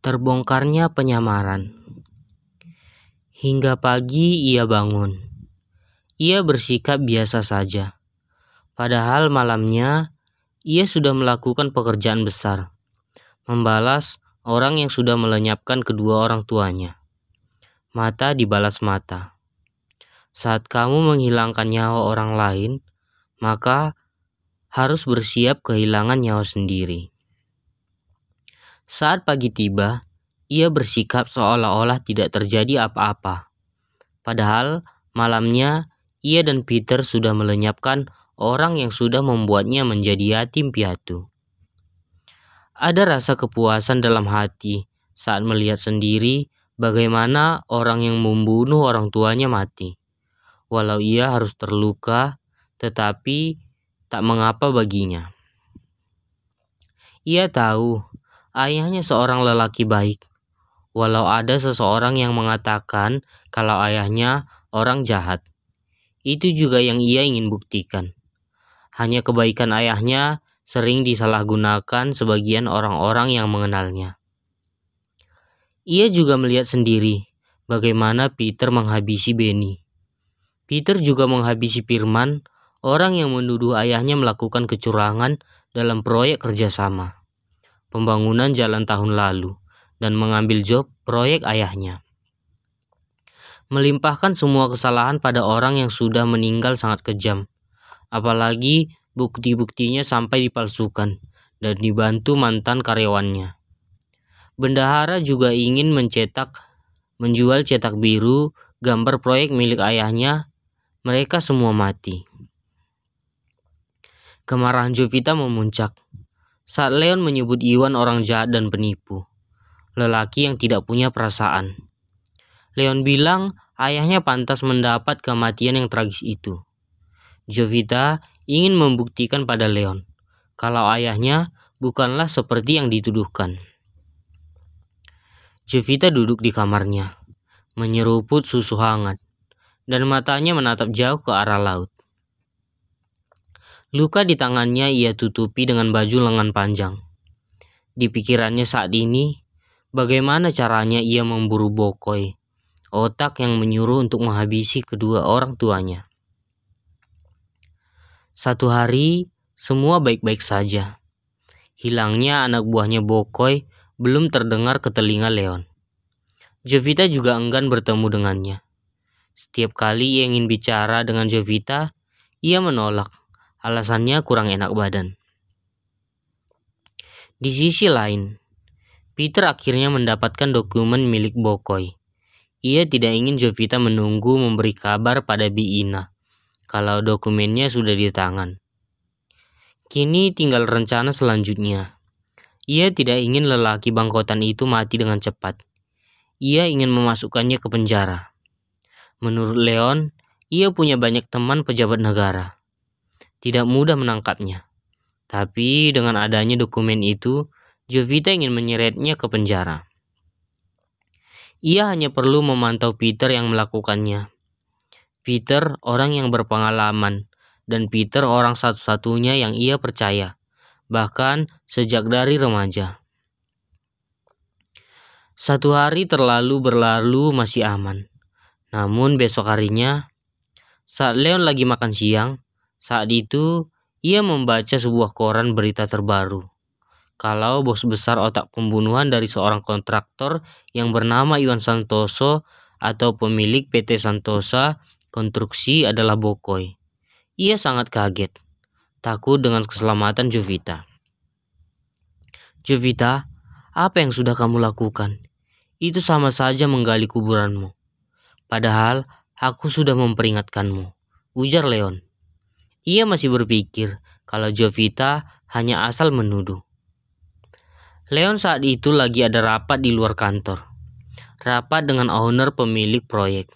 Terbongkarnya penyamaran. Hingga pagi ia bangun. Ia bersikap biasa saja. Padahal malamnya ia sudah melakukan pekerjaan besar, membalas orang yang sudah melenyapkan kedua orang tuanya. Mata dibalas mata. Saat kamu menghilangkan nyawa orang lain, maka harus bersiap kehilangan nyawa sendiri. Saat pagi tiba, ia bersikap seolah-olah tidak terjadi apa-apa. Padahal malamnya ia dan Peter sudah melenyapkan orang yang sudah membuatnya menjadi yatim piatu. Ada rasa kepuasan dalam hati saat melihat sendiri bagaimana orang yang membunuh orang tuanya mati. Walau ia harus terluka, tetapi tak mengapa baginya. Ia tahu ayahnya seorang lelaki baik, walau ada seseorang yang mengatakan kalau ayahnya orang jahat. Itu juga yang ia ingin buktikan. Hanya kebaikan ayahnya sering disalahgunakan sebagian orang-orang yang mengenalnya. Ia juga melihat sendiri bagaimana Peter menghabisi Benny. Peter juga menghabisi Firman, orang yang menuduh ayahnya melakukan kecurangan dalam proyek kerjasama pembangunan jalan tahun lalu dan mengambil job proyek ayahnya. Melimpahkan semua kesalahan pada orang yang sudah meninggal sangat kejam. Apalagi bukti-buktinya sampai dipalsukan dan dibantu mantan karyawannya. Bendahara juga ingin menjual cetak biru gambar proyek milik ayahnya. Mereka semua mati. Kemarahan Jovita memuncak saat Leon menyebut Iwan orang jahat dan penipu, lelaki yang tidak punya perasaan. Leon bilang ayahnya pantas mendapat kematian yang tragis itu. Jovita ingin membuktikan pada Leon kalau ayahnya bukanlah seperti yang dituduhkan. Jovita duduk di kamarnya, menyeruput susu hangat, dan matanya menatap jauh ke arah laut. Luka di tangannya ia tutupi dengan baju lengan panjang. Di pikirannya saat ini, bagaimana caranya ia memburu Bokoi, otak yang menyuruh untuk menghabisi kedua orang tuanya. Satu hari, semua baik-baik saja. Hilangnya anak buahnya Bokoi belum terdengar ke telinga Leon. Jovita juga enggan bertemu dengannya. Setiap kali ia ingin bicara dengan Jovita, ia menolak. Alasannya kurang enak badan. Di sisi lain, Peter akhirnya mendapatkan dokumen milik Bokoi. Ia tidak ingin Jovita menunggu memberi kabar pada Biina kalau dokumennya sudah di tangan. Kini tinggal rencana selanjutnya. Ia tidak ingin lelaki bangkotan itu mati dengan cepat. Ia ingin memasukkannya ke penjara. Menurut Leon, ia punya banyak teman pejabat negara. Tidak mudah menangkapnya. Tapi dengan adanya dokumen itu, Jovita ingin menyeretnya ke penjara. Ia hanya perlu memantau Peter yang melakukannya. Peter orang yang berpengalaman, dan Peter orang satu-satunya yang ia percaya, bahkan sejak dari remaja. Satu hari berlalu masih aman. Namun besok harinya, saat Leon lagi makan siang, saat itu ia membaca sebuah koran berita terbaru. Kalau bos besar otak pembunuhan dari seorang kontraktor yang bernama Iwan Santoso atau pemilik PT Santosa Konstruksi adalah Bokoi. Ia sangat kaget, takut dengan keselamatan Jovita. Jovita, apa yang sudah kamu lakukan? Itu sama saja menggali kuburanmu. Padahal aku sudah memperingatkanmu, ujar Leon. Ia masih berpikir kalau Jovita hanya asal menuduh. Leon saat itu lagi ada rapat di luar kantor. Rapat dengan owner pemilik proyek.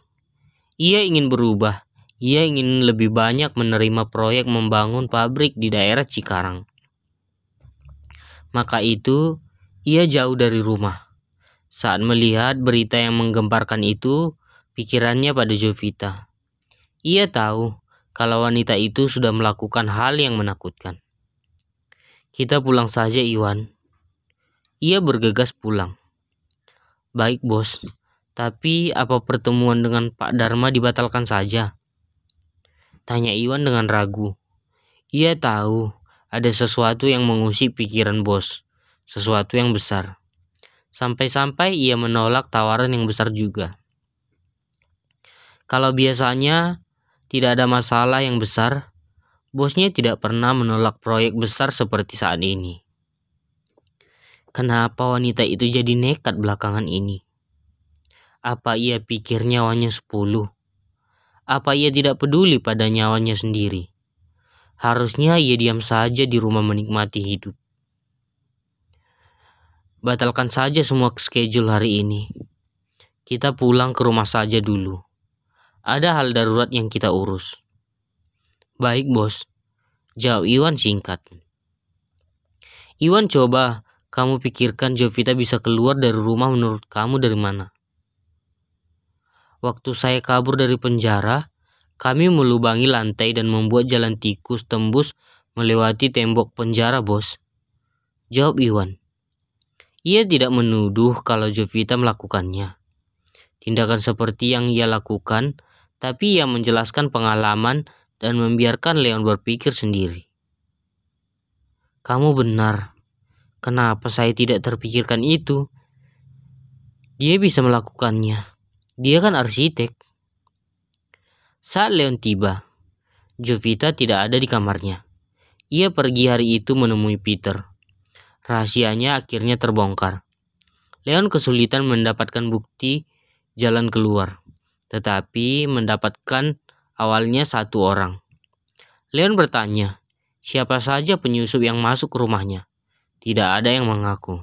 Ia ingin berubah. Ia ingin lebih banyak menerima proyek membangun pabrik di daerah Cikarang. Maka itu, ia jauh dari rumah. Saat melihat berita yang menggemparkan itu, pikirannya pada Jovita. Ia tahu kalau wanita itu sudah melakukan hal yang menakutkan. Kita pulang saja, Iwan. Ia bergegas pulang. Baik bos, tapi apa pertemuan dengan Pak Dharma dibatalkan saja? Tanya Iwan dengan ragu. Ia tahu ada sesuatu yang mengusik pikiran bos, sesuatu yang besar. Sampai-sampai ia menolak tawaran yang besar juga. Kalau biasanya tidak ada masalah yang besar, bosnya tidak pernah menolak proyek besar seperti saat ini. Kenapa wanita itu jadi nekat belakangan ini? Apa ia pikir nyawanya 10? Apa ia tidak peduli pada nyawanya sendiri? Harusnya ia diam saja di rumah menikmati hidup. Batalkan saja semua schedule hari ini. Kita pulang ke rumah saja dulu. Ada hal darurat yang kita urus. Baik bos, jawab Iwan singkat. Iwan, coba kamu pikirkan Jovita bisa keluar dari rumah menurut kamu dari mana? Waktu saya kabur dari penjara, kami melubangi lantai dan membuat jalan tikus tembus melewati tembok penjara, bos. Jawab Iwan. Ia tidak menuduh kalau Jovita melakukannya. Tindakan seperti yang ia lakukan, tapi ia menjelaskan pengalaman dan membiarkan Leon berpikir sendiri. Kamu benar. Kenapa saya tidak terpikirkan itu? Dia bisa melakukannya. Dia kan arsitek. Saat Leon tiba, Jovita tidak ada di kamarnya. Ia pergi hari itu menemui Peter. Rahasianya akhirnya terbongkar. Leon kesulitan mendapatkan bukti jalan keluar, tetapi mendapatkan awalnya 1 orang. Leon bertanya, siapa saja penyusup yang masuk ke rumahnya. Tidak ada yang mengaku.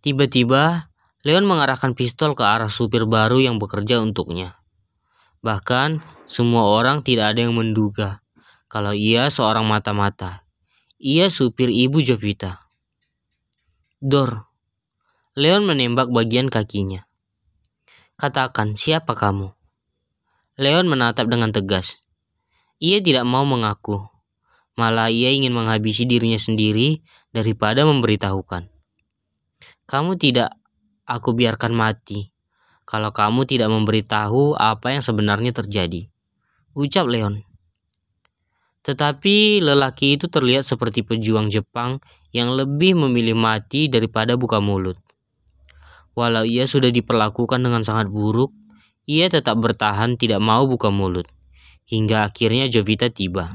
Tiba-tiba, Leon mengarahkan pistol ke arah supir baru yang bekerja untuknya. Bahkan, semua orang tidak ada yang menduga kalau ia seorang mata-mata. Ia supir ibu Jovita. Dor. Leon menembak bagian kakinya. Katakan, siapa kamu? Leon menatap dengan tegas. Ia tidak mau mengaku. Malah ia ingin menghabisi dirinya sendiri daripada memberitahukan. Kamu tidak aku biarkan mati kalau kamu tidak memberitahu apa yang sebenarnya terjadi, ucap Leon. Tetapi lelaki itu terlihat seperti pejuang Jepang yang lebih memilih mati daripada buka mulut. Walau ia sudah diperlakukan dengan sangat buruk, ia tetap bertahan tidak mau buka mulut, hingga akhirnya Jovita tiba.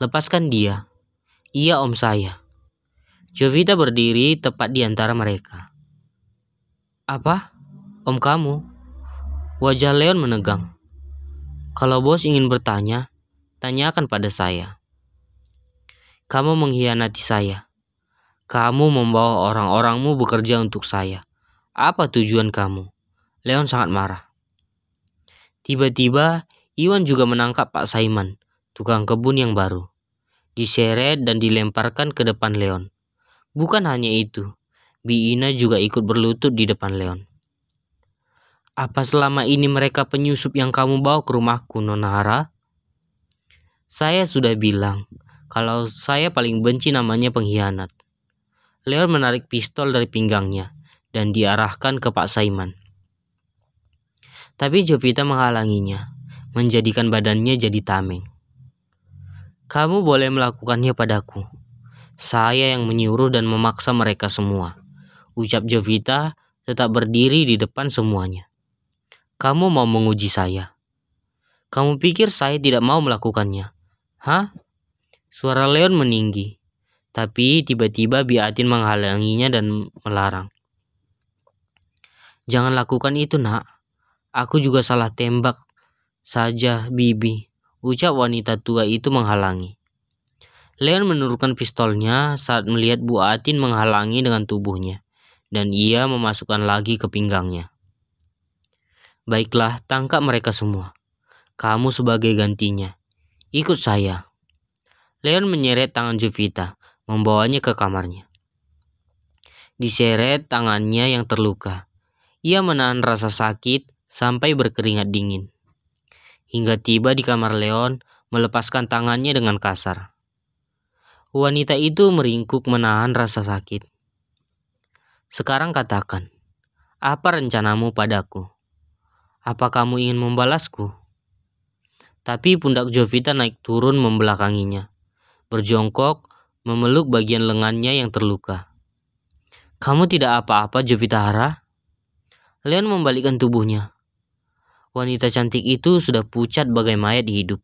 Lepaskan dia, ia om saya. Jovita berdiri tepat di antara mereka. Apa? Om kamu? Wajah Leon menegang. Kalau bos ingin bertanya, tanyakan pada saya. Kamu mengkhianati saya. Kamu membawa orang-orangmu bekerja untuk saya. Apa tujuan kamu? Leon sangat marah. Tiba-tiba, Iwan juga menangkap Pak Saiman, tukang kebun yang baru. Diseret dan dilemparkan ke depan Leon. Bukan hanya itu, Bi Ina juga ikut berlutut di depan Leon. Apa selama ini mereka penyusup yang kamu bawa ke rumahku, Nona Hara? Saya sudah bilang kalau saya paling benci namanya pengkhianat. Leon menarik pistol dari pinggangnya dan diarahkan ke Pak Saiman. Tapi Jovita menghalanginya, menjadikan badannya jadi tameng. Kamu boleh melakukannya padaku. Saya yang menyuruh dan memaksa mereka semua, ucap Jovita tetap berdiri di depan semuanya. Kamu mau menguji saya? Kamu pikir saya tidak mau melakukannya? Hah? Suara Leon meninggi, tapi tiba-tiba Biatin menghalanginya dan melarang. Jangan lakukan itu, nak. Aku juga salah tembak saja, Bibi, ucap wanita tua itu menghalangi. Leon menurunkan pistolnya saat melihat Bu Atin menghalangi dengan tubuhnya, dan ia memasukkan lagi ke pinggangnya. Baiklah, tangkap mereka semua. Kamu sebagai gantinya. Ikut saya. Leon menyeret tangan Jovita, membawanya ke kamarnya. Diseret tangannya yang terluka. Ia menahan rasa sakit sampai berkeringat dingin. Hingga tiba di kamar Leon, melepaskan tangannya dengan kasar. Wanita itu meringkuk menahan rasa sakit. Sekarang katakan, apa rencanamu padaku? Apa kamu ingin membalasku? Tapi pundak Jovita naik turun membelakanginya, berjongkok, memeluk bagian lengannya yang terluka. Kamu tidak apa-apa, Jovita Hara? Leon membalikkan tubuhnya. Wanita cantik itu sudah pucat bagai mayat hidup.